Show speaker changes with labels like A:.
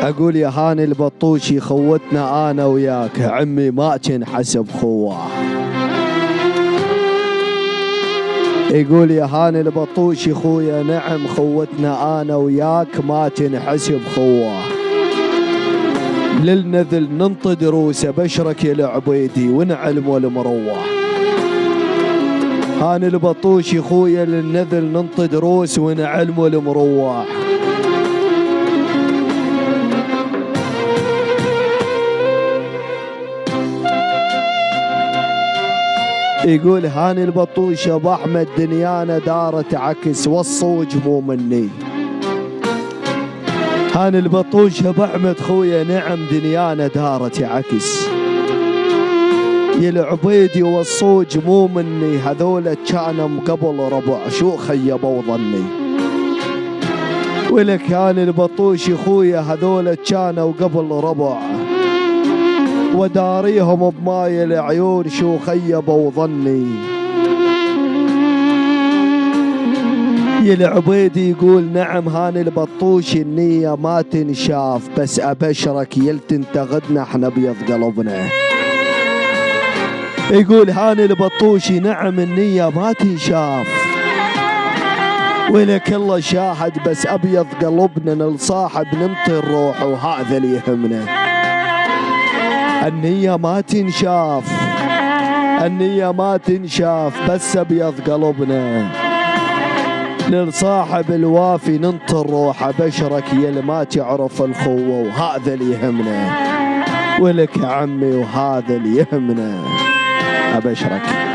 A: اقول يا هاني البطوشي خوتنا انا وياك عمي ما كان حسب خواه. يقول يا هاني البطوشي خويا نعم خوتنا انا وياك ما تنحسب خواه. للنذل ننطي دروسه بشرك يا العبيدي ونعلم والمروح. هاني البطوشي خويا للنذل ننطي دروس ونعلم والمروح. يقول هاني البطوشة ابو احمد دنيانا دارت عكس والصوج مو مني. هاني البطوشة ابو احمد خويا نعم دنيانا دارت عكس. يا العبيدي والصوج مو مني هذول كانوا قبل ربع شو خيبوا ظني. ولك هاني البطوشي خويا هذول كانوا قبل ربع وداريهم بماي العيون شو خيبوا ظني. يا العبيدي يقول نعم هاني البطوشي النية ما تنشاف بس ابشرك يلتنتغدنا احنا بيض قلبنا. يقول هاني البطوشي نعم النية ما تنشاف ولك الله شاهد بس ابيض قلبنا نلصاحب ننطي الروح وهذا اللي يهمنا. النية ما تنشاف النية ما تنشاف بس ابيض قلبنا للصاحب الوافي ننطي الروح بشرك يا اللي ما تعرف الخوة وهذا اللي يهمنا. ولك يا عمي وهذا اللي يهمنا ابشرك.